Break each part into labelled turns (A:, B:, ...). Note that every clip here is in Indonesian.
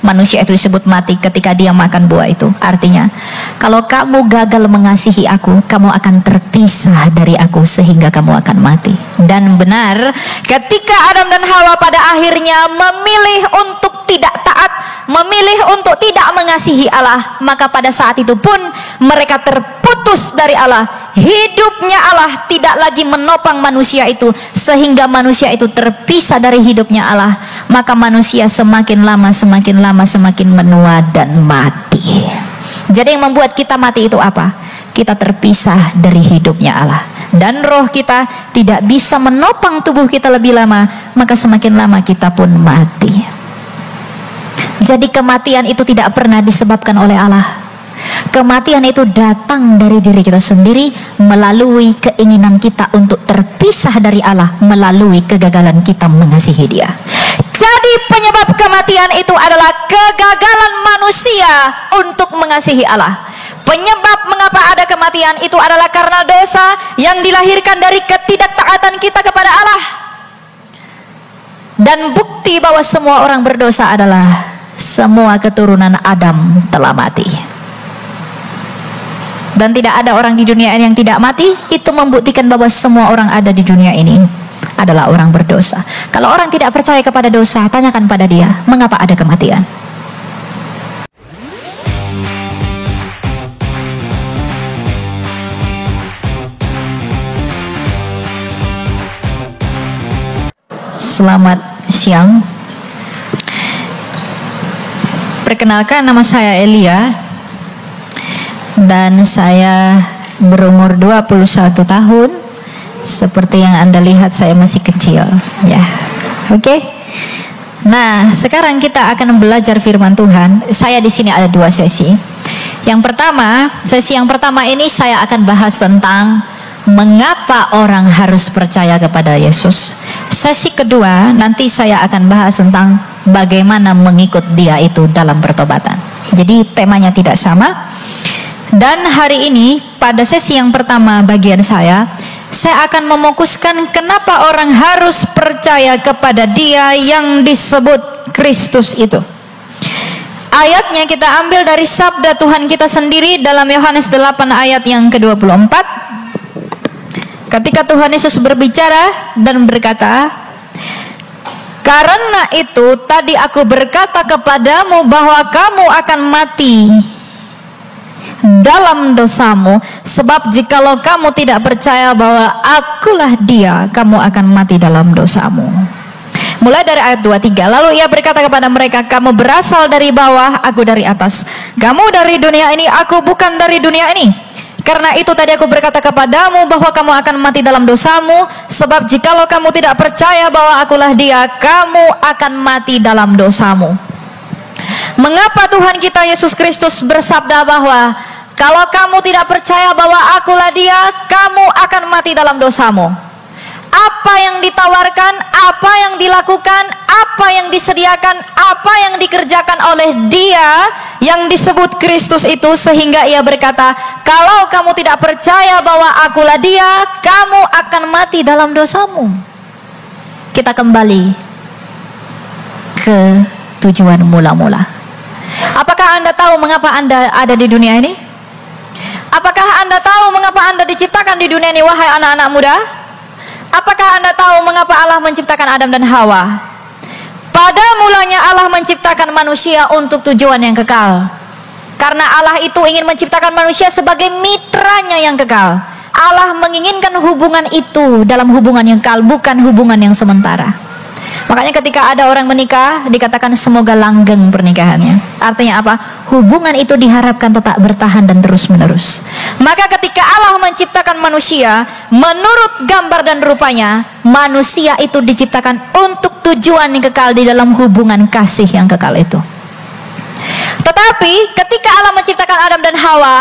A: manusia itu disebut mati ketika dia makan buah itu. Artinya, kalau kamu gagal mengasihi aku, kamu akan terpisah dari aku sehingga kamu akan mati. Dan benar, ketika Adam dan Hawa pada akhirnya memilih untuk tidak taat, memilih untuk tidak mengasihi Allah, maka pada saat itu pun mereka terputus dari Allah. Hidupnya Allah tidak lagi menopang manusia itu, sehingga manusia itu terpisah dari hidupnya Allah. Maka manusia semakin lama semakin menua dan mati. Jadi yang membuat kita mati itu apa? Kita terpisah dari hidupnya Allah, dan roh kita tidak bisa menopang tubuh kita lebih lama, maka semakin lama kita pun mati. Jadi kematian itu tidak pernah disebabkan oleh Allah. Kematian itu datang dari diri kita sendiri melalui keinginan kita untuk terpisah dari Allah, melalui kegagalan kita mengasihi Dia. Jadi penyebab kematian itu adalah kegagalan manusia untuk mengasihi Allah. Penyebab mengapa ada kematian itu adalah karena dosa yang dilahirkan dari ketidaktaatan kita kepada Allah. Dan bukti bahwa semua orang berdosa adalah semua keturunan Adam telah mati. Dan tidak ada orang di dunia ini yang tidak mati. Itu membuktikan bahwa semua orang ada di dunia ini adalah orang berdosa. Kalau orang tidak percaya kepada dosa, tanyakan pada dia, mengapa ada kematian? Selamat siang. Perkenalkan, nama saya Elia. Dan saya berumur 21 tahun. Seperti yang Anda lihat, saya masih kecil, ya. Oke. Nah, sekarang kita akan belajar firman Tuhan. Saya di sini ada 2 sesi. Sesi yang pertama ini saya akan bahas tentang mengapa orang harus percaya kepada Yesus. Sesi kedua nanti saya akan bahas tentang bagaimana mengikut Dia itu dalam pertobatan. Jadi temanya tidak sama. Dan hari ini pada sesi yang pertama bagian saya akan memokuskan kenapa orang harus percaya kepada Dia yang disebut Kristus itu. Ayatnya kita ambil dari sabda Tuhan kita sendiri dalam Yohanes 8 ayat yang ke-24. Ketika Tuhan Yesus berbicara dan berkata, "Karena itu tadi aku berkata kepadamu bahwa kamu akan mati dalam dosamu, sebab jikalau kamu tidak percaya bahwa akulah Dia, kamu akan mati dalam dosamu." Mulai dari ayat 23. Lalu Ia berkata kepada mereka, "Kamu berasal dari bawah, aku dari atas. Kamu dari dunia ini, aku bukan dari dunia ini. Karena itu tadi aku berkata kepadamu bahwa kamu akan mati dalam dosamu, sebab jikalau kamu tidak percaya bahwa akulah Dia, kamu akan mati dalam dosamu." Mengapa Tuhan kita Yesus Kristus bersabda bahwa kalau kamu tidak percaya bahwa akulah Dia, kamu akan mati dalam dosamu? Apa yang ditawarkan, apa yang dilakukan, apa yang disediakan, apa yang dikerjakan oleh Dia yang disebut Kristus itu, sehingga Ia berkata, kalau kamu tidak percaya bahwa akulah Dia, kamu akan mati dalam dosamu. Kita kembali ke tujuan mula-mula. Apakah Anda tahu mengapa Anda ada di dunia ini? Apakah Anda tahu mengapa Anda diciptakan di dunia ini, wahai anak-anak muda? Apakah Anda tahu mengapa Allah menciptakan Adam dan Hawa? Pada mulanya Allah menciptakan manusia untuk tujuan yang kekal. Karena Allah itu ingin menciptakan manusia sebagai mitranya yang kekal. Allah menginginkan hubungan itu dalam hubungan yang kekal, bukan hubungan yang sementara. Makanya ketika ada orang menikah, dikatakan semoga langgeng pernikahannya. Artinya apa? Hubungan itu diharapkan tetap bertahan dan terus menerus. Maka ketika Allah menciptakan manusia, menurut gambar dan rupanya, manusia itu diciptakan untuk tujuan yang kekal di dalam hubungan kasih yang kekal itu. Tetapi ketika Allah menciptakan Adam dan Hawa,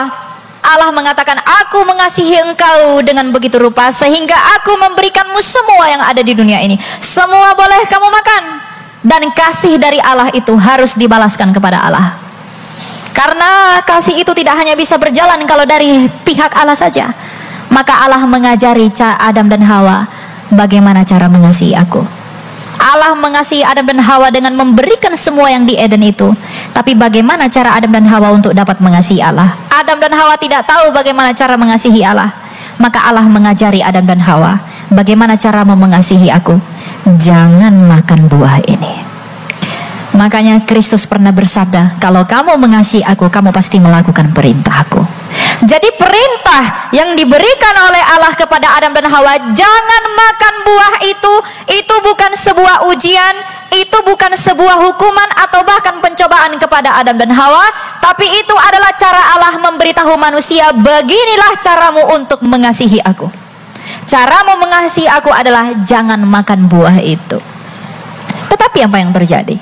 A: Allah mengatakan, aku mengasihi engkau dengan begitu rupa sehingga aku memberikanmu semua yang ada di dunia ini. Semua boleh kamu makan. Dan kasih dari Allah itu harus dibalaskan kepada Allah. Karena kasih itu tidak hanya bisa berjalan kalau dari pihak Allah saja. Maka Allah mengajari Adam dan Hawa bagaimana cara mengasihi aku. Allah mengasihi Adam dan Hawa dengan memberikan semua yang di Eden itu. Tapi bagaimana cara Adam dan Hawa untuk dapat mengasihi Allah? Adam dan Hawa tidak tahu bagaimana cara mengasihi Allah. Maka Allah mengajari Adam dan Hawa, bagaimana caramu mengasihi aku? Jangan makan buah ini. Makanya Kristus pernah bersabda, kalau kamu mengasihi aku, kamu pasti melakukan perintahku. Jadi perintah yang diberikan oleh Allah kepada Adam dan Hawa, jangan makan buah itu bukan sebuah ujian, itu bukan sebuah hukuman atau bahkan pencobaan kepada Adam dan Hawa, tapi itu adalah cara Allah memberitahu manusia, beginilah caramu untuk mengasihi aku. Caramu mengasihi aku adalah jangan makan buah itu. Tetapi apa yang terjadi?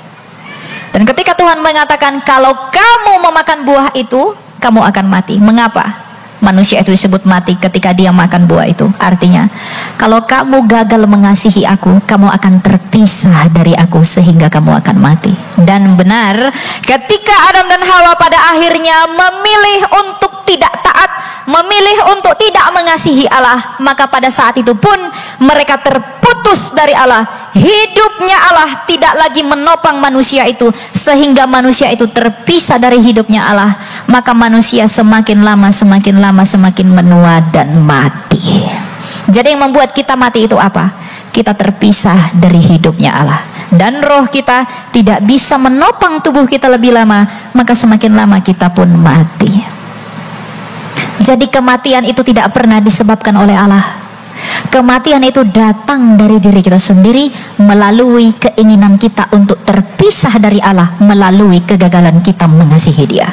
A: Dan ketika Tuhan mengatakan, kalau kamu memakan buah itu, kamu akan mati. Mengapa manusia itu disebut mati ketika dia makan buah itu? Artinya, kalau kamu gagal mengasihi aku, kamu akan terpisah dari aku sehingga kamu akan mati. Dan benar, ketika Adam dan Hawa pada akhirnya memilih untuk tidak taat, memilih untuk tidak mengasihi Allah, maka pada saat itu pun mereka terputus dari Allah. Hidupnya Allah tidak lagi menopang manusia itu, sehingga manusia itu terpisah dari hidupnya Allah. Maka manusia semakin lama semakin menua dan mati. Jadi yang membuat kita mati itu apa? Kita terpisah dari hidupnya Allah, dan roh kita tidak bisa menopang tubuh kita lebih lama, maka semakin lama kita pun mati. Jadi kematian itu tidak pernah disebabkan oleh Allah. Kematian itu datang dari diri kita sendiri melalui keinginan kita untuk terpisah dari Allah, melalui kegagalan kita mengasihi Dia.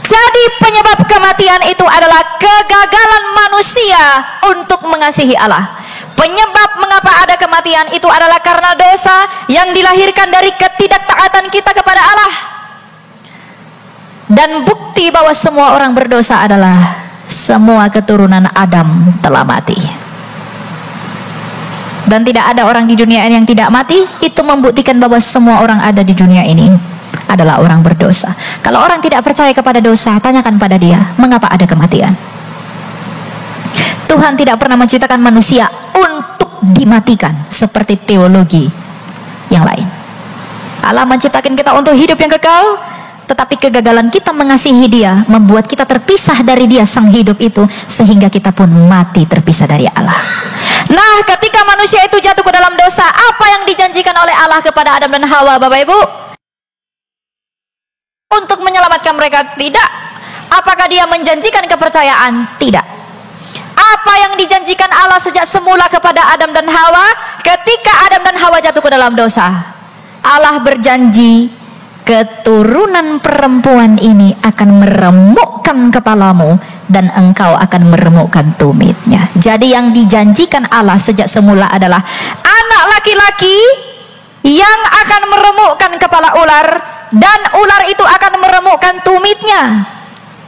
A: Jadi penyebab kematian itu adalah kegagalan manusia untuk mengasihi Allah. Penyebab mengapa ada kematian itu adalah karena dosa yang dilahirkan dari ketidaktaatan kita kepada Allah. Dan bukti bahwa semua orang berdosa adalah semua keturunan Adam telah mati. Dan tidak ada orang di dunia ini yang tidak mati. Itu membuktikan bahwa semua orang ada di dunia ini adalah orang berdosa. Kalau orang tidak percaya kepada dosa, tanyakan pada dia, mengapa ada kematian? Tuhan tidak pernah menciptakan manusia untuk dimatikan seperti teologi yang lain. Allah menciptakan kita untuk hidup yang kekal, tetapi kegagalan kita mengasihi Dia membuat kita terpisah dari Dia sang hidup itu, sehingga kita pun mati terpisah dari Allah. Nah, ketika manusia itu jatuh ke dalam dosa, apa yang dijanjikan oleh Allah kepada Adam dan Hawa, Bapak Ibu? Untuk menyelamatkan mereka? Tidak. Apakah Dia menjanjikan kepercayaan? Tidak. Apa yang dijanjikan Allah sejak semula kepada Adam dan Hawa ketika Adam dan Hawa jatuh ke dalam dosa? Allah berjanji, keturunan perempuan ini akan meremukkan kepalamu dan engkau akan meremukkan tumitnya. Jadi yang dijanjikan Allah sejak semula adalah anak laki-laki yang akan meremukkan kepala ular, dan ular itu akan meremukkan tumitnya.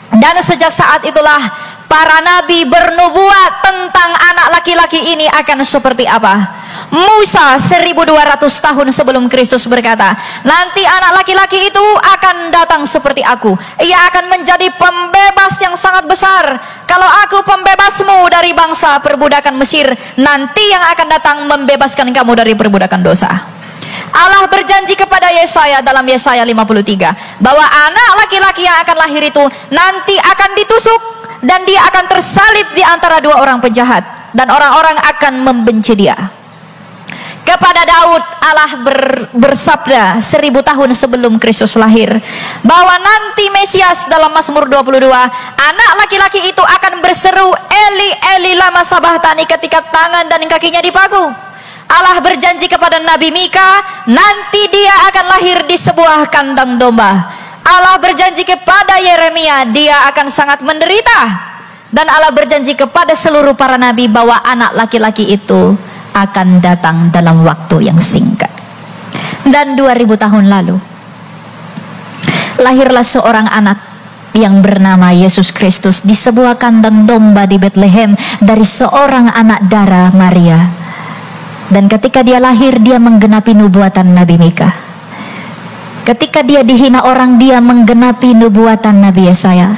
A: Dan sejak saat itulah para nabi bernubuat tentang anak laki-laki ini akan seperti apa. Musa 1200 tahun sebelum Kristus berkata, nanti anak laki-laki itu akan datang seperti aku. Ia akan menjadi pembebas yang sangat besar. Kalau aku pembebasmu dari bangsa perbudakan Mesir, nanti yang akan datang membebaskan kamu dari perbudakan dosa. Allah berjanji kepada Yesaya dalam Yesaya 53 bahwa anak laki-laki yang akan lahir itu nanti akan ditusuk, dan dia akan tersalib di antara dua orang penjahat, dan orang-orang akan membenci dia. Kepada Daud Allah bersabda 1000 tahun sebelum Kristus lahir bahwa nanti Mesias dalam Mazmur 22, anak laki-laki itu akan berseru Eli Eli lama sabachthani ketika tangan dan kakinya dipaku. Allah berjanji kepada Nabi Mika, nanti dia akan lahir di sebuah kandang domba. Allah berjanji kepada Yeremia, dia akan sangat menderita. Dan Allah berjanji kepada seluruh para nabi bahwa anak laki-laki itu akan datang dalam waktu yang singkat. Dan 2000 tahun lalu lahirlah seorang anak yang bernama Yesus Kristus di sebuah kandang domba di Bethlehem dari seorang anak darah Maria. Dan ketika dia lahir, dia menggenapi nubuatan Nabi Mika. Ketika dia dihina orang, dia menggenapi nubuatan Nabi Yesaya.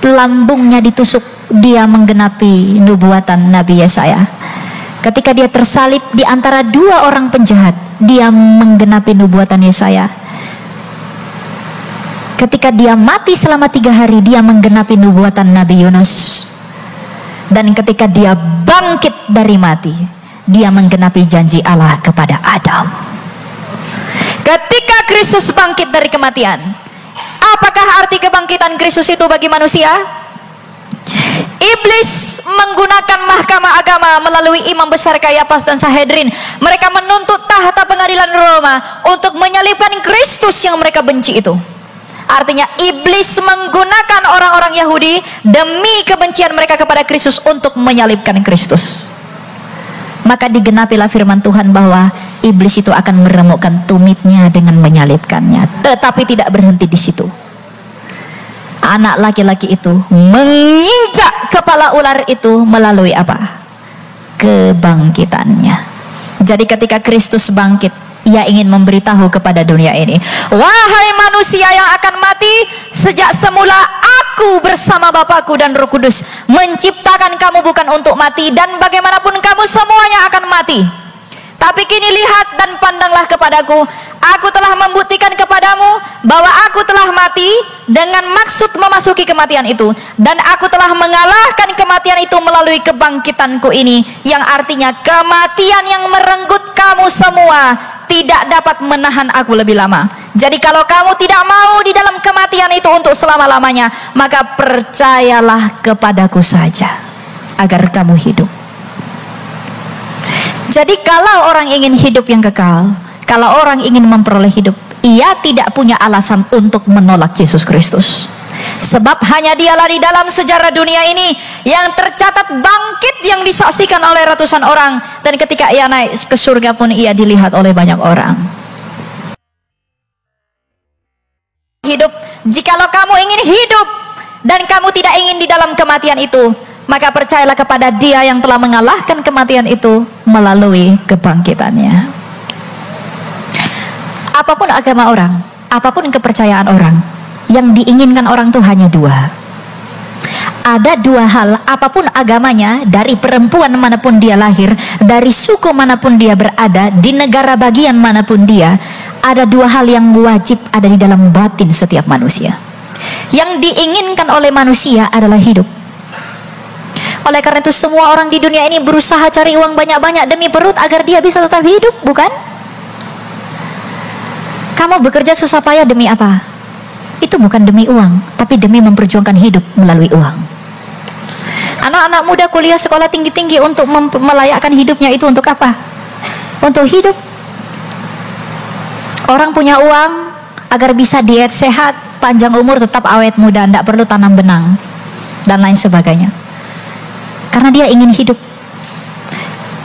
A: Lambungnya ditusuk, dia menggenapi nubuatan Nabi Yesaya. ketika dia tersalib di antara dua orang penjahat, dia menggenapi nubuatan Yesaya. Ketika dia mati selama 3 hari, dia menggenapi nubuatan Nabi Yunus. Dan ketika dia bangkit dari mati, dia menggenapi janji Allah kepada Adam. Ketika Kristus bangkit dari kematian, apakah arti kebangkitan Kristus itu bagi manusia? Iblis menggunakan mahkamah agama melalui imam besar Kayafas dan Sanhedrin. Mereka menuntut tahta pengadilan Roma untuk menyalibkan Kristus yang mereka benci itu. Artinya iblis menggunakan orang-orang Yahudi demi kebencian mereka kepada Kristus untuk menyalibkan Kristus. Maka digenapilah firman Tuhan bahwa iblis itu akan meremukkan tumitnya dengan menyalibkannya. Tetapi tidak berhenti di situ. Anak laki-laki itu menginjak kepala ular itu melalui apa? Kebangkitannya. Jadi ketika Kristus bangkit, ia ingin memberitahu kepada dunia ini, wahai manusia yang akan mati, sejak semula aku bersama Bapakku dan Roh Kudus menciptakan kamu bukan untuk mati, dan bagaimanapun kamu semuanya akan mati. Tapi kini lihat dan pandanglah kepadaku. Aku telah membuktikan kepadamu bahwa aku telah mati dengan maksud memasuki kematian itu, dan aku telah mengalahkan kematian itu melalui kebangkitanku ini, yang artinya kematian yang merenggut kamu semua tidak dapat menahan aku lebih lama. Jadi kalau kamu tidak mau di dalam kematian itu untuk selama-lamanya, maka percayalah kepadaku saja agar kamu hidup. Jadi kalau orang ingin hidup yang kekal, kalau orang ingin memperoleh hidup, ia tidak punya alasan untuk menolak Yesus Kristus. Sebab hanya dialah di dalam sejarah dunia ini yang tercatat bangkit yang disaksikan oleh ratusan orang, dan ketika ia naik ke surga pun ia dilihat oleh banyak orang. Hidup, jikalau kamu ingin hidup dan kamu tidak ingin di dalam kematian itu, maka percayalah kepada Dia yang telah mengalahkan kematian itu melalui kebangkitannya. Apapun agama orang, apapun kepercayaan orang, yang diinginkan orang itu hanya 2. Ada 2 hal, apapun agamanya, dari perempuan manapun dia lahir, dari suku manapun dia berada, di negara bagian manapun dia, ada 2 hal yang wajib ada di dalam batin setiap manusia. Yang diinginkan oleh manusia adalah hidup. Oleh karena itu semua orang di dunia ini berusaha cari uang banyak-banyak demi perut agar dia bisa tetap hidup, bukan? Kamu bekerja susah payah demi apa? Itu bukan demi uang, tapi demi memperjuangkan hidup melalui uang. Anak-anak muda kuliah sekolah tinggi-tinggi untuk melayakkan hidupnya itu untuk apa? Untuk hidup. Orang punya uang agar bisa diet sehat, panjang umur, tetap awet muda, tidak perlu tanam benang dan lain sebagainya. Karena dia ingin hidup.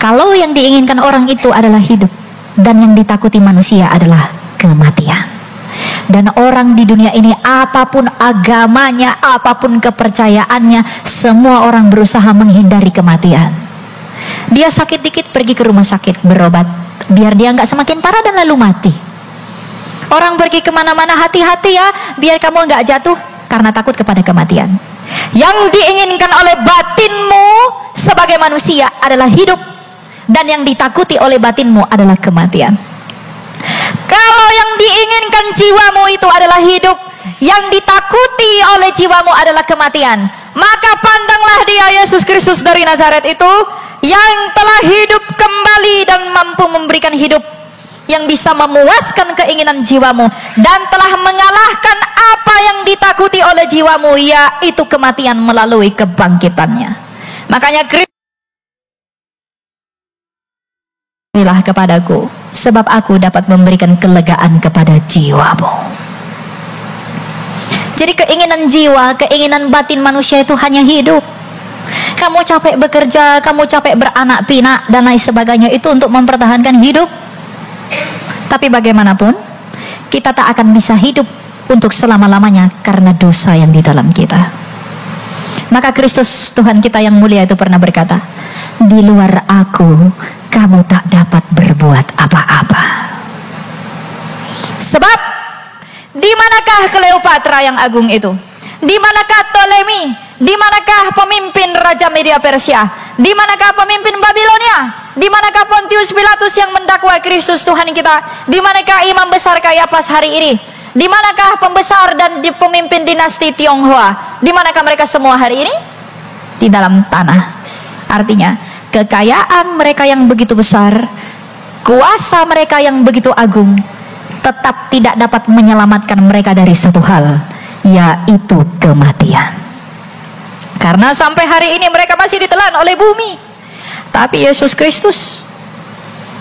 A: Kalau yang diinginkan orang itu adalah hidup, dan yang ditakuti manusia adalah kematian. Dan orang di dunia ini, apapun agamanya, apapun kepercayaannya, semua orang berusaha menghindari kematian. Dia sakit dikit pergi ke rumah sakit berobat, biar dia nggak semakin parah dan lalu mati. Orang pergi kemana-mana, hati-hati ya, biar kamu nggak jatuh, karena takut kepada kematian. Yang diinginkan oleh batinmu sebagai manusia adalah hidup, dan yang ditakuti oleh batinmu adalah kematian. Kalau yang diinginkan jiwamu itu adalah hidup, yang ditakuti oleh jiwamu adalah kematian, maka pandanglah Dia, Yesus Kristus dari Nazaret itu, yang telah hidup kembali dan mampu memberikan hidup yang bisa memuaskan keinginan jiwamu, dan telah mengalahkan apa yang ditakuti oleh jiwamu, yaitu kematian melalui kebangkitannya. Makanya berilah kepadaku, sebab aku dapat memberikan kelegaan kepada jiwamu. Jadi keinginan jiwa, keinginan batin manusia itu hanya hidup. Kamu capek bekerja, kamu capek beranak pinak dan lain sebagainya, itu untuk mempertahankan hidup. Tapi bagaimanapun, kita tak akan bisa hidup untuk selama-lamanya karena dosa yang di dalam kita. Maka Kristus Tuhan kita yang mulia itu pernah berkata, di luar aku, kamu tak dapat berbuat apa-apa. Sebab, di manakah Kleopatra yang agung itu? Di manakah Ptolemy? Di manakah pemimpin Raja Media Persia? Di manakah pemimpin Babilonia? Di manakah Pontius Pilatus yang mendakwa Kristus Tuhan kita? Di manakah imam besar Kayafas hari ini? Di manakah pembesar dan pemimpin dinasti Tionghoa? Di manakah mereka semua hari ini? Di dalam tanah. Artinya, kekayaan mereka yang begitu besar, kuasa mereka yang begitu agung, tetap tidak dapat menyelamatkan mereka dari satu hal, yaitu kematian. Karena sampai hari ini mereka masih ditelan oleh bumi. Tapi Yesus Kristus,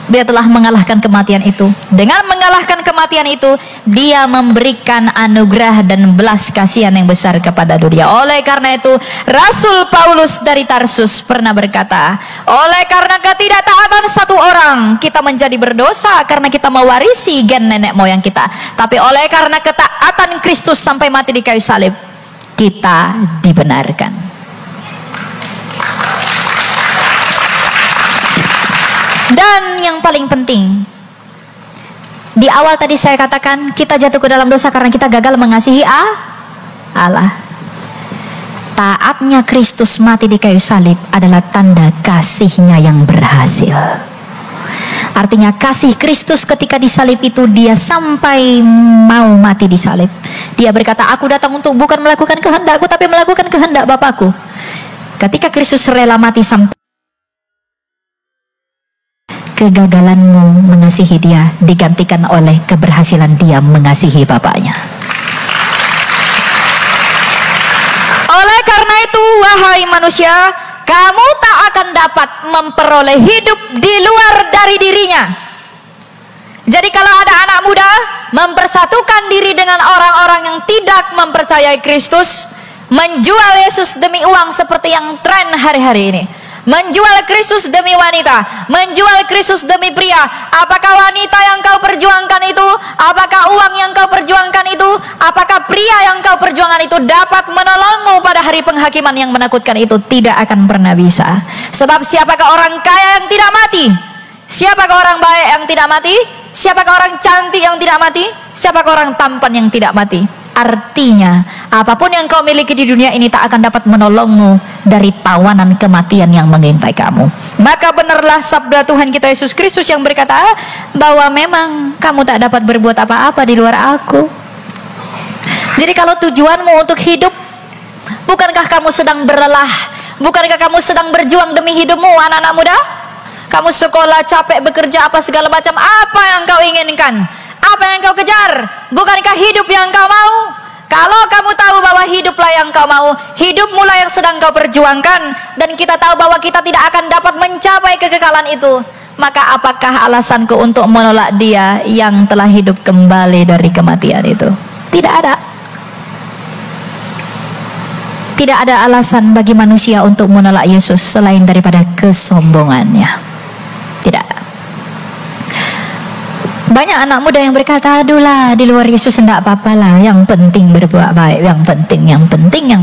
A: Dia telah mengalahkan kematian itu. Dengan mengalahkan kematian itu, Dia memberikan anugerah dan belas kasihan yang besar kepada dunia. Oleh karena itu, Rasul Paulus dari Tarsus pernah berkata, oleh karena ketidaktaatan satu orang, kita menjadi berdosa karena kita mewarisi gen nenek moyang kita. Tapi oleh karena ketaatan Kristus sampai mati di kayu salib, kita dibenarkan. Dan yang paling penting, di awal tadi saya katakan kita jatuh ke dalam dosa karena kita gagal mengasihi Allah. Taatnya Kristus mati di kayu salib adalah tanda kasihnya yang berhasil. Artinya kasih Kristus ketika disalib itu, Dia sampai mau mati di salib. Dia berkata, aku datang untuk bukan melakukan kehendakku, tapi melakukan kehendak Bapakku. Ketika Kristus rela mati sampai, kegagalanmu mengasihi Dia digantikan oleh keberhasilan Dia mengasihi Bapaknya. Oleh karena itu, wahai manusia, kamu tak akan dapat memperoleh hidup di luar dari dirinya. Jadi kalau ada anak muda mempersatukan diri dengan orang-orang yang tidak mempercayai Kristus, menjual Yesus demi uang seperti yang tren hari-hari ini, menjual Kristus demi wanita, menjual Kristus demi pria. Apakah wanita yang kau perjuangkan itu, apakah uang yang kau perjuangkan itu, apakah pria yang kau perjuangkan itu dapat menolongmu pada hari penghakiman yang menakutkan itu? Tidak akan pernah bisa. Sebab siapakah orang kaya yang tidak mati? Siapakah orang baik yang tidak mati? Siapakah orang cantik yang tidak mati? Siapakah orang tampan yang tidak mati? Artinya, apapun yang kau miliki di dunia ini tak akan dapat menolongmu dari tawanan kematian yang mengintai kamu. Maka benarlah sabda Tuhan kita Yesus Kristus yang berkata bahwa memang kamu tak dapat berbuat apa-apa di luar aku. Jadi kalau tujuanmu untuk hidup, bukankah kamu sedang berlelah? Bukankah kamu sedang berjuang demi hidupmu, anak-anak muda? Kamu sekolah, capek, bekerja, apa segala macam. Apa yang kau inginkan? Apa yang kau kejar? Bukankah hidup yang kau mau? Kalau kamu tahu bahwa hiduplah yang kau mau, hidupmulah yang sedang kau perjuangkan, dan kita tahu bahwa kita tidak akan dapat mencapai kekekalan itu, maka apakah alasanku untuk menolak Dia yang telah hidup kembali dari kematian itu? Tidak ada. Tidak ada alasan bagi manusia untuk menolak Yesus selain daripada kesombongannya. Tidak. Banyak anak muda yang berkata, adulah di luar Yesus tidak apa-apa lah, yang penting berbuat baik, yang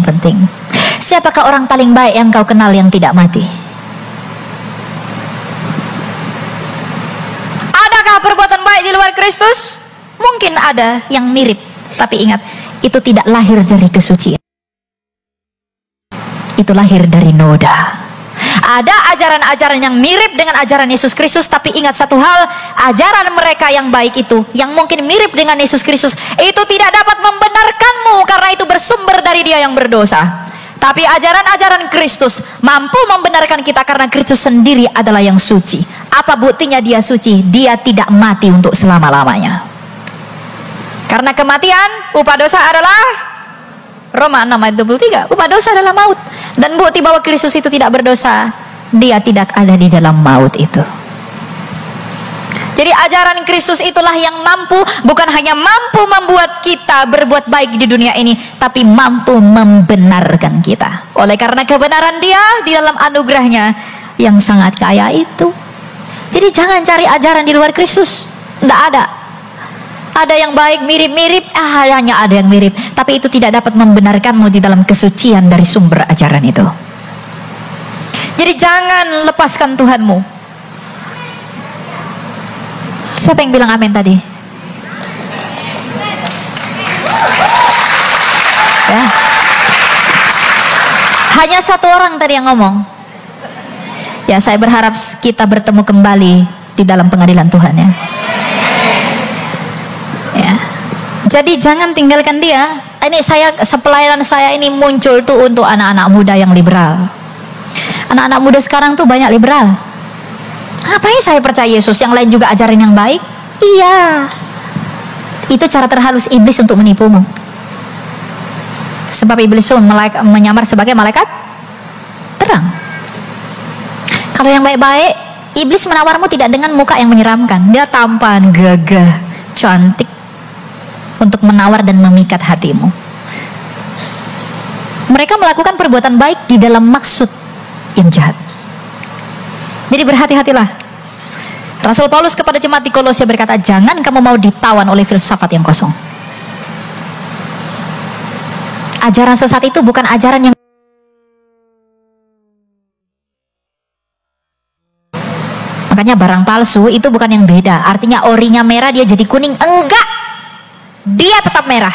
A: penting. Siapakah orang paling baik yang kau kenal yang tidak mati? Adakah perbuatan baik di luar Kristus? Mungkin ada yang mirip, tapi ingat, itu tidak lahir dari kesucian. Itu lahir dari noda. Ada ajaran-ajaran yang mirip dengan ajaran Yesus Kristus, tapi ingat satu hal, ajaran mereka yang baik itu, yang mungkin mirip dengan Yesus Kristus, itu tidak dapat membenarkanmu karena itu bersumber dari Dia yang berdosa. Tapi ajaran-ajaran Kristus mampu membenarkan kita karena Kristus sendiri adalah yang suci. Apa buktinya Dia suci? Dia tidak mati untuk selama-lamanya. Karena kematian, upah dosa adalah Roma 6 ayat 23, upah dosa adalah maut. Dan bukti bahwa Kristus itu tidak berdosa, Dia tidak ada di dalam maut itu. Jadi ajaran Kristus itulah yang mampu, bukan hanya mampu membuat kita berbuat baik di dunia ini, tapi mampu membenarkan kita. Oleh karena kebenaran Dia di dalam anugerahnya yang sangat kaya itu. Jadi jangan cari ajaran di luar Kristus. Tidak ada. Ada yang baik mirip-mirip, hanya ada yang mirip, tapi itu tidak dapat membenarkanmu di dalam kesucian dari sumber ajaran itu. Jadi jangan lepaskan Tuhanmu. Siapa yang bilang amin tadi? Ya. Hanya satu orang tadi yang ngomong. Ya, saya berharap kita bertemu kembali di dalam pengadilan Tuhan ya. Ya. Jadi jangan tinggalkan dia. Ini pelayanan saya ini muncul tuh untuk anak-anak muda yang liberal. Anak-anak muda sekarang tuh banyak liberal. Ngapain saya percaya Yesus, yang lain juga ajarin yang baik? Iya. Itu cara terhalus iblis untuk menipumu. Sebab iblis pun menyamar sebagai malaikat terang. Kalau yang baik-baik, iblis menawarmu tidak dengan muka yang menyeramkan. Dia tampan, gagah, cantik, untuk menawar dan memikat hatimu. Mereka melakukan perbuatan baik di dalam maksud yang jahat. Jadi berhati-hatilah. Rasul Paulus kepada jemaat di Kolose berkata, jangan kamu mau ditawan oleh filsafat yang kosong. Ajaran sesat itu bukan ajaran yang makanya barang palsu itu bukan yang beda. Artinya orinya merah dia jadi kuning. Enggak, dia tetap merah.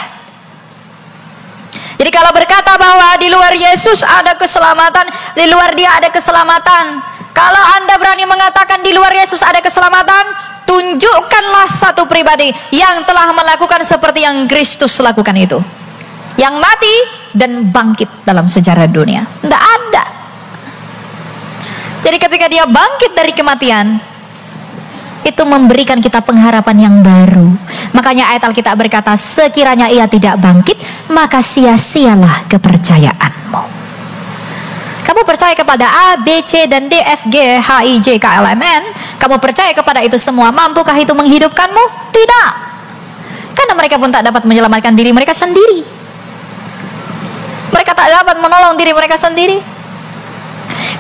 A: Jadi kalau berkata bahwa di luar Yesus ada keselamatan, di luar dia ada keselamatan. Kalau Anda berani mengatakan di luar Yesus ada keselamatan, tunjukkanlah satu pribadi yang telah melakukan seperti yang Kristus lakukan itu, yang mati dan bangkit dalam sejarah dunia. Tidak ada. Jadi ketika dia bangkit dari kematian, itu memberikan kita pengharapan yang baru. Makanya ayat Alkitab berkata, sekiranya ia tidak bangkit, maka sia-sialah kepercayaanmu. Kamu percaya kepada A, B, C, dan D, F, G, H, I, J, K, L, M, N. Kamu percaya kepada itu semua. Mampukah itu menghidupkanmu? Tidak. Karena mereka pun tak dapat menyelamatkan diri mereka sendiri. Mereka tak dapat menolong diri mereka sendiri.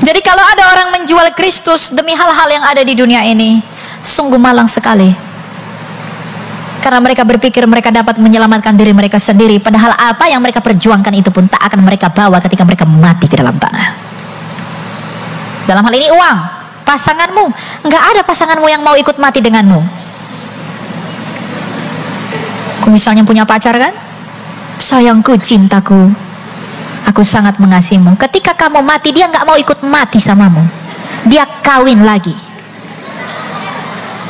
A: Jadi kalau ada orang menjual Kristus demi hal-hal yang ada di dunia ini, sungguh malang sekali. Karena mereka berpikir mereka dapat menyelamatkan diri mereka sendiri, padahal apa yang mereka perjuangkan itu pun tak akan mereka bawa ketika mereka mati ke dalam tanah. Dalam hal ini uang, pasanganmu, nggak ada pasanganmu yang mau ikut mati denganmu. Aku misalnya punya pacar kan, sayangku, cintaku, aku sangat mengasihimu. Ketika kamu mati, dia nggak mau ikut mati samamu, dia kawin lagi.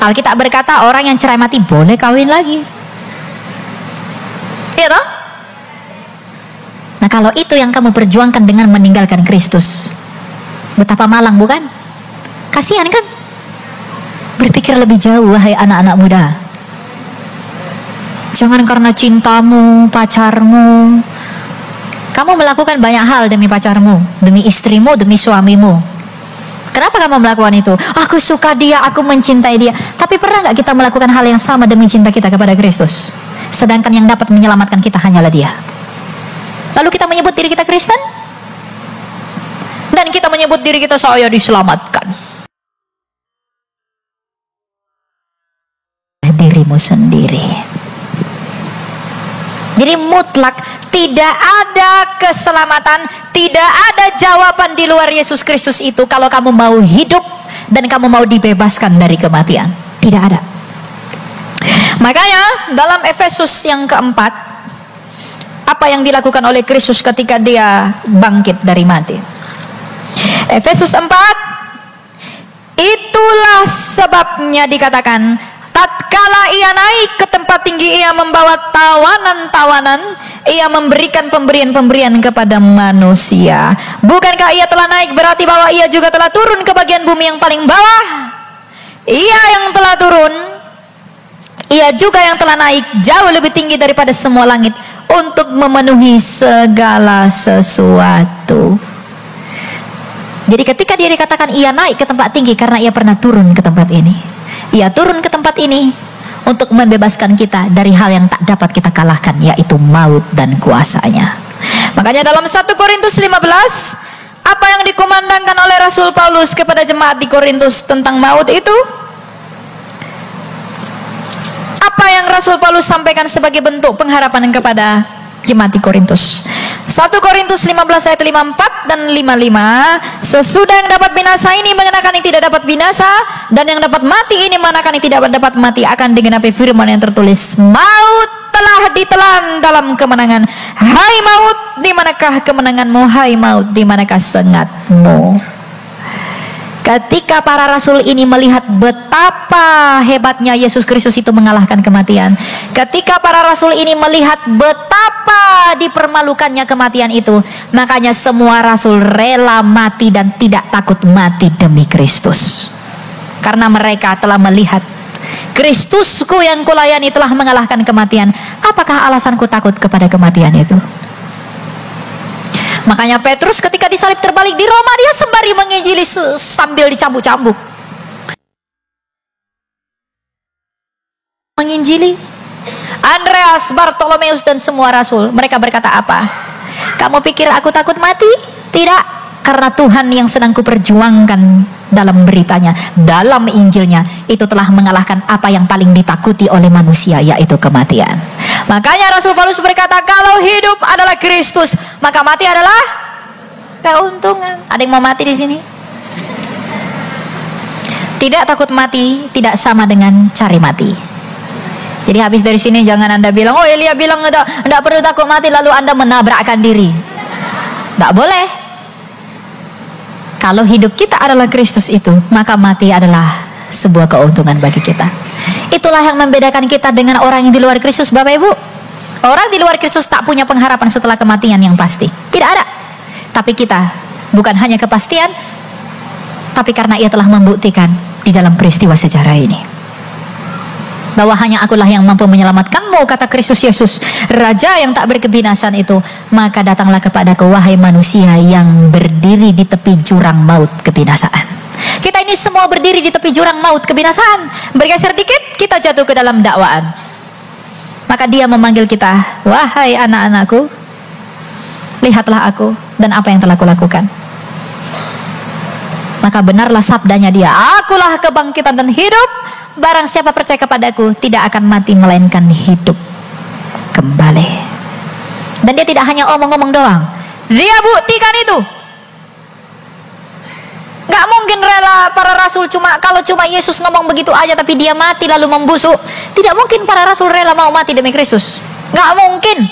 A: Alkitab berkata orang yang cerai mati boleh kawin lagi. Iya toh? Nah kalau itu yang kamu perjuangkan dengan meninggalkan Kristus, betapa malang bukan? Kasihan kan? Berpikir lebih jauh wahai anak-anak muda. Jangan karena cintamu, pacarmu, kamu melakukan banyak hal demi pacarmu, demi istrimu, demi suamimu. Kenapa kamu melakukan itu? Aku suka dia, aku mencintai dia. Tapi pernah nggak kita melakukan hal yang sama demi cinta kita kepada Kristus? Sedangkan yang dapat menyelamatkan kita hanyalah dia. Lalu kita menyebut diri kita Kristen? Dan kita menyebut diri kita saya diselamatkan. Dirimu sendiri. Jadi mutlak tidak ada keselamatan, tidak ada jawaban di luar Yesus Kristus itu kalau kamu mau hidup dan kamu mau dibebaskan dari kematian. Tidak ada. Makanya dalam Efesus yang keempat, apa yang dilakukan oleh Kristus ketika dia bangkit dari mati? Efesus 4, itulah sebabnya dikatakan, tatkala ia naik ke tempat tinggi, ia membawa tawanan-tawanan, ia memberikan pemberian-pemberian kepada manusia. Bukankah ia telah naik berarti bahwa ia juga telah turun ke bagian bumi yang paling bawah? Ia yang telah turun, ia juga yang telah naik jauh lebih tinggi daripada semua langit untuk memenuhi segala sesuatu. Jadi ketika dia dikatakan ia naik ke tempat tinggi, karena ia pernah turun ke tempat ini. Ia turun ke tempat ini untuk membebaskan kita dari hal yang tak dapat kita kalahkan, yaitu maut dan kuasanya. Makanya dalam 1 Korintus 15, apa yang dikumandangkan oleh Rasul Paulus kepada jemaat di Korintus tentang maut itu? Apa yang Rasul Paulus sampaikan sebagai bentuk pengharapan kepada jemaat di Korintus? 1 Korintus 15 ayat 54 dan 55, sesudah yang dapat binasa ini mengenakan yang tidak dapat binasa, dan yang dapat mati ini mengenakan yang tidak dapat mati, akan digenapi firman yang tertulis, maut telah ditelan dalam kemenangan. Hai maut, di manakah kemenanganmu? Hai maut, di manakah sengatmu? Ketika para rasul ini melihat betapa hebatnya Yesus Kristus itu mengalahkan kematian, ketika para rasul ini melihat betapa dipermalukannya kematian itu, makanya semua rasul rela mati dan tidak takut mati demi Kristus. Karena mereka telah melihat, Kristusku yang kulayani telah mengalahkan kematian. Apakah alasanku takut kepada kematian itu? Makanya Petrus ketika disalib terbalik di Roma, dia sembari menginjili sambil dicambuk-cambuk. Menginjili. Andreas, Bartolomeus dan semua rasul, mereka berkata apa? Kamu pikir aku takut mati? Tidak, karena Tuhan yang sedang kuperjuangkan dalam beritanya, dalam Injilnya, itu telah mengalahkan apa yang paling ditakuti oleh manusia, yaitu kematian. Makanya Rasul Paulus berkata, kalau hidup adalah Kristus, maka mati adalah keuntungan. Ada yang mau mati di sini? Tidak takut mati tidak sama dengan cari mati. Jadi habis dari sini jangan Anda bilang, oh Elia bilang enggak perlu takut mati, lalu Anda menabrakkan diri. Enggak boleh. Kalau hidup kita adalah Kristus itu, maka mati adalah sebuah keuntungan bagi kita. Itulah yang membedakan kita dengan orang yang di luar Kristus, Bapak Ibu. Orang di luar Kristus tak punya pengharapan setelah kematian yang pasti. Tidak ada. Tapi kita bukan hanya kepastian, tapi karena ia telah membuktikan di dalam peristiwa sejarah ini, bahwa hanya akulah yang mampu menyelamatkanmu, kata Kristus Yesus, Raja yang tak berkebinasan itu. Maka datanglah kepadaku, wahai manusia yang berdiri di tepi jurang maut kebinasaan. Kita ini semua berdiri di tepi jurang maut kebinasaan. Bergeser dikit, kita jatuh ke dalam dakwaan. Maka dia memanggil kita, wahai anak-anakku, lihatlah aku dan apa yang telah kulakukan. Maka benarlah sabdanya dia, akulah kebangkitan dan hidup. Barang siapa percaya kepadaku tidak akan mati melainkan hidup kembali. Dan dia tidak hanya omong-omong doang, dia buktikan itu. Gak mungkin rela para rasul kalau cuma Yesus ngomong begitu aja tapi dia mati lalu membusuk. Tidak mungkin para rasul rela mau mati demi Kristus. Gak mungkin.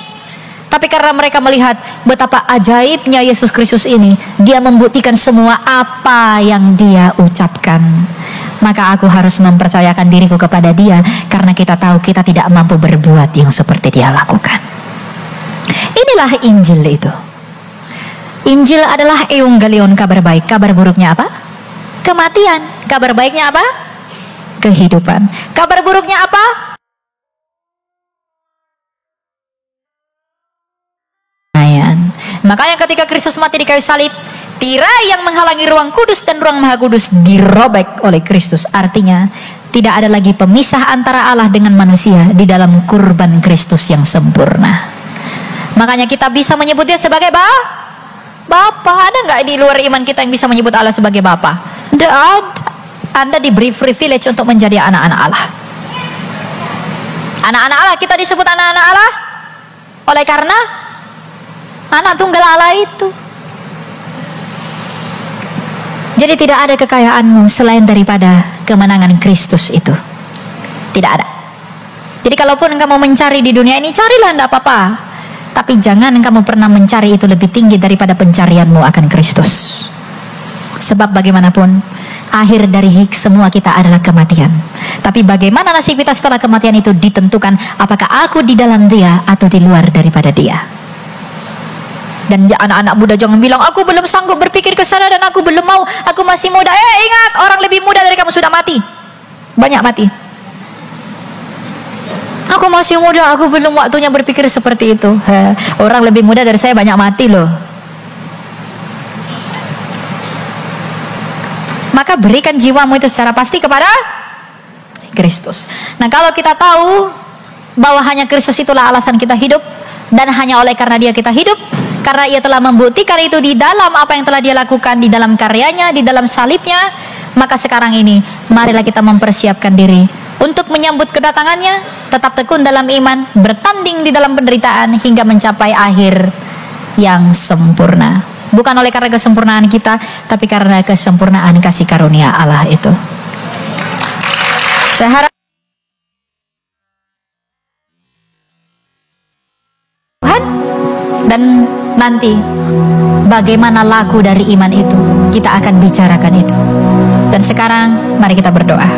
A: Tapi karena mereka melihat betapa ajaibnya Yesus Kristus ini, dia membuktikan semua apa yang dia ucapkan. Maka aku harus mempercayakan diriku kepada dia, karena kita tahu kita tidak mampu berbuat yang seperti dia lakukan. Inilah Injil itu. Injil adalah Evangelion, kabar baik. Kabar buruknya apa? Kematian. Kabar baiknya apa? Kehidupan. Kabar buruknya apa? Makanya ketika Kristus mati di kayu salib, tirai yang menghalangi ruang kudus dan ruang maha kudus dirobek oleh Kristus. Artinya tidak ada lagi pemisah antara Allah dengan manusia di dalam kurban Kristus yang sempurna. Makanya kita bisa menyebut dia sebagai Bapa. Ada nggak di luar iman kita yang bisa menyebut Allah sebagai Bapa? Tidak ada. Anda diberi privilege untuk menjadi anak-anak Allah. Anak-anak Allah, kita disebut anak-anak Allah oleh karena anak tunggal Allah itu. Jadi tidak ada kekayaanmu selain daripada kemenangan Kristus itu. Tidak ada. Jadi kalaupun kamu mencari di dunia ini, carilah, tidak apa-apa. Tapi jangan kamu pernah mencari itu lebih tinggi daripada pencarianmu akan Kristus. Sebab bagaimanapun, akhir dari semua kita adalah kematian. Tapi bagaimana nasib kita setelah kematian itu ditentukan apakah aku di dalam dia atau di luar daripada dia. Dan anak-anak muda jangan bilang, aku belum sanggup berpikir ke sana dan aku belum mau, aku masih muda. Ingat, orang lebih muda dari kamu sudah mati. Banyak mati. Aku masih muda, aku belum waktunya berpikir seperti itu. Orang lebih muda dari saya banyak mati loh. Maka berikan jiwamu itu secara pasti kepada Kristus. Nah, kalau kita tahu bahwa hanya Kristus itulah alasan kita hidup, dan hanya oleh karena dia kita hidup, karena ia telah membuktikan itu di dalam apa yang telah dia lakukan, di dalam karyanya, di dalam salibnya, maka sekarang ini marilah kita mempersiapkan diri untuk menyambut kedatangannya, tetap tekun dalam iman, bertanding di dalam penderitaan hingga mencapai akhir yang sempurna. Bukan oleh karena kesempurnaan kita, tapi karena kesempurnaan kasih karunia Allah itu. Saya harap Tuhan, dan nanti bagaimana laku dari iman itu. Kita akan bicarakan itu. Dan sekarang mari kita berdoa.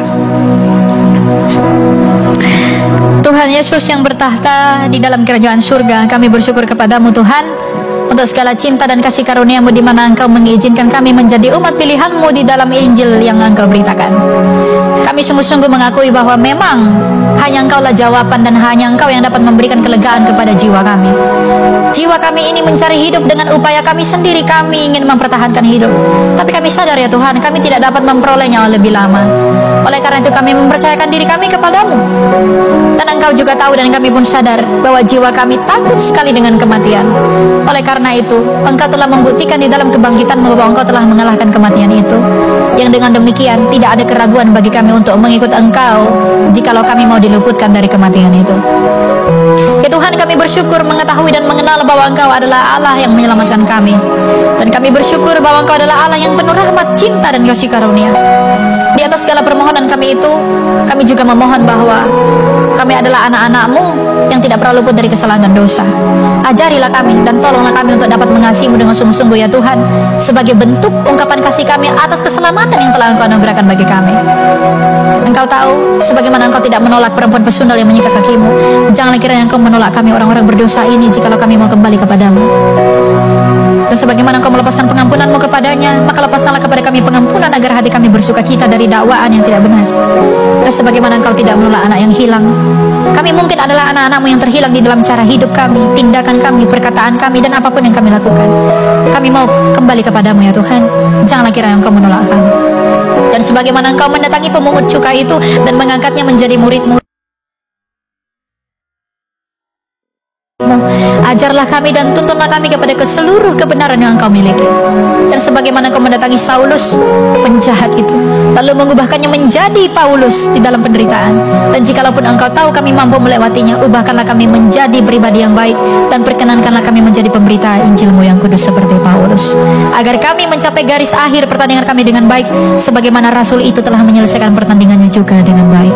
A: Tuhan Yesus yang bertahta di dalam kerajaan surga, kami bersyukur kepadamu Tuhan untuk segala cinta dan kasih karunia-Mu di mana Engkau mengizinkan kami menjadi umat pilihan-Mu di dalam Injil yang Engkau beritakan. Kami sungguh-sungguh mengakui bahwa memang hanya Engkaulah jawaban dan hanya Engkau yang dapat memberikan kelegaan kepada jiwa kami. Jiwa kami ini mencari hidup dengan upaya kami sendiri. Kami ingin mempertahankan hidup, tapi kami sadar ya Tuhan, kami tidak dapat memperolehnya lebih lama. Oleh karena itu kami mempercayakan diri kami kepadamu. Dan Engkau juga tahu dan kami pun sadar bahwa jiwa kami takut sekali dengan kematian. Oleh karena itu Engkau telah membuktikan di dalam kebangkitan-Mu bahwa Engkau telah mengalahkan kematian itu. Yang dengan demikian tidak ada keraguan bagi kami untuk mengikut Engkau jikalau kami mau diluputkan dari kematian itu. Ya Tuhan, kami bersyukur mengetahui dan mengenal bahwa Engkau adalah Allah yang menyelamatkan kami. Dan kami bersyukur bahwa Engkau adalah Allah yang penuh rahmat, cinta dan kasih karunia. Di atas segala permohonan kami itu, kami juga memohon bahwa kami adalah anak-anak-Mu yang tidak pernah luput dari kesalahan dan dosa. Ajarilah kami dan tolonglah kami untuk dapat mengasihi-Mu dengan sungguh-sungguh ya Tuhan, sebagai bentuk ungkapan kasih kami atas keselamatan yang telah Engkau anugerahkan bagi kami. Engkau tahu sebagaimana Engkau tidak menolak perempuan pesundal yang menyikat kaki-Mu. Janganlah kiranya Engkau menolak kami orang-orang berdosa ini jikalau kami mau kembali kepadamu. Dan sebagaimana Engkau melepaskan pengampunan-Mu kepadanya, maka lepaskanlah kepada kami pengampunan agar hati kami bersuka cita dari dakwaan yang tidak benar. Dan sebagaimana Engkau tidak menolak anak yang hilang, kami mungkin adalah anak-anak-Mu yang terhilang di dalam cara hidup kami, tindakan kami, perkataan kami, dan apapun yang kami lakukan. Kami mau kembali kepadamu ya Tuhan. Janganlah kiranya Engkau menolak kami. Dan sebagaimana Engkau mendatangi pemungut cukai itu dan mengangkatnya menjadi murid-Mu, ajarlah kami dan tuntunlah kami kepada seluruh kebenaran yang Engkau miliki. Dan sebagaimana Engkau mendatangi Saulus, penjahat itu, lalu mengubahkannya menjadi Paulus di dalam penderitaan. Dan jikalaupun Engkau tahu kami mampu melewatinya, ubahkanlah kami menjadi pribadi yang baik dan perkenankanlah kami menjadi pemberita Injil-Mu yang kudus seperti Paulus, agar kami mencapai garis akhir pertandingan kami dengan baik, sebagaimana Rasul itu telah menyelesaikan pertandingannya juga dengan baik.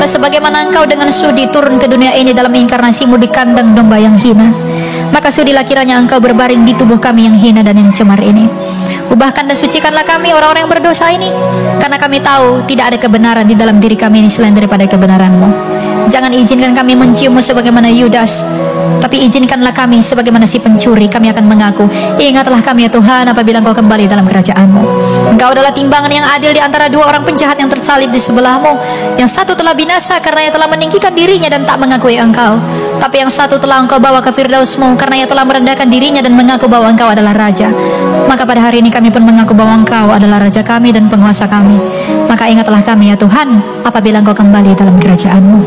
A: Dan sebagaimana Engkau dengan sudi turun ke dunia ini dalam inkarnasi-Mu di kandang domba yang hina, maka sudilah kiranya Engkau berbaring di tubuh kami yang hina dan yang cemar ini. Ubahkan dan sucikanlah kami orang-orang yang berdosa ini, karena kami tahu tidak ada kebenaran di dalam diri kami ini selain daripada kebenaran-Mu. Jangan izinkan kami mencium-Mu sebagaimana Yudas, tapi izinkanlah kami sebagaimana si pencuri. Kami akan mengaku, ingatlah kami ya Tuhan apabila Engkau kembali dalam kerajaan-Mu. Engkau adalah timbangan yang adil di antara dua orang penjahat yang tersalib di sebelah-Mu. Yang satu telah binasa karena ia telah meninggikan dirinya dan tak mengakui Engkau, tapi yang satu telah Engkau bawa ke Firdaus-Mu karena ia telah merendahkan dirinya dan mengaku bahwa Engkau adalah Raja. Maka pada hari ini kami pun mengaku bahwa Engkau adalah Raja kami dan penguasa kami. Maka ingatlah kami ya Tuhan apabila Engkau kembali dalam kerajaan-Mu.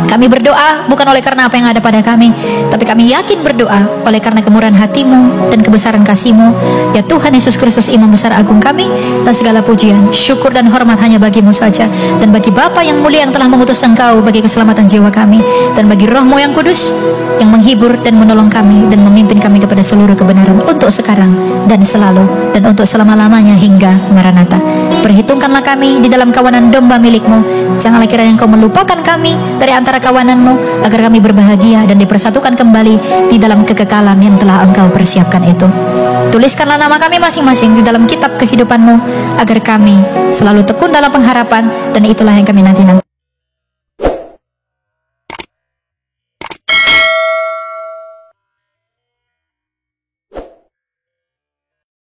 A: Kami berdoa bukan oleh karena apa yang ada pada kami, tapi kami yakin berdoa oleh karena kemurahan hati-Mu dan kebesaran kasih-Mu ya Tuhan Yesus Kristus, Imam besar agung kami. Dan segala pujian, syukur dan hormat hanya bagi-Mu saja, dan bagi Bapa yang mulia yang telah mengutus Engkau bagi keselamatan jiwa kami, dan bagi Roh-Mu yang kudus yang menghibur dan menolong kami dan memimpin kami kepada seluruh kebenaran untuk sekarang dan selalu dan untuk selama-lamanya hingga Maranatha. Perhitungkanlah kami di dalam kawanan domba milik-Mu. Janganlah kiranya Engkau melupakan kami dari antara kawanan-Mu, agar kami berbahagia dan dipersatukan kembali di dalam kekekalan yang telah Engkau persiapkan itu. Tuliskanlah nama kami masing-masing di dalam kitab kehidupan-Mu, agar kami selalu tekun dalam pengharapan, dan itulah yang kami nanti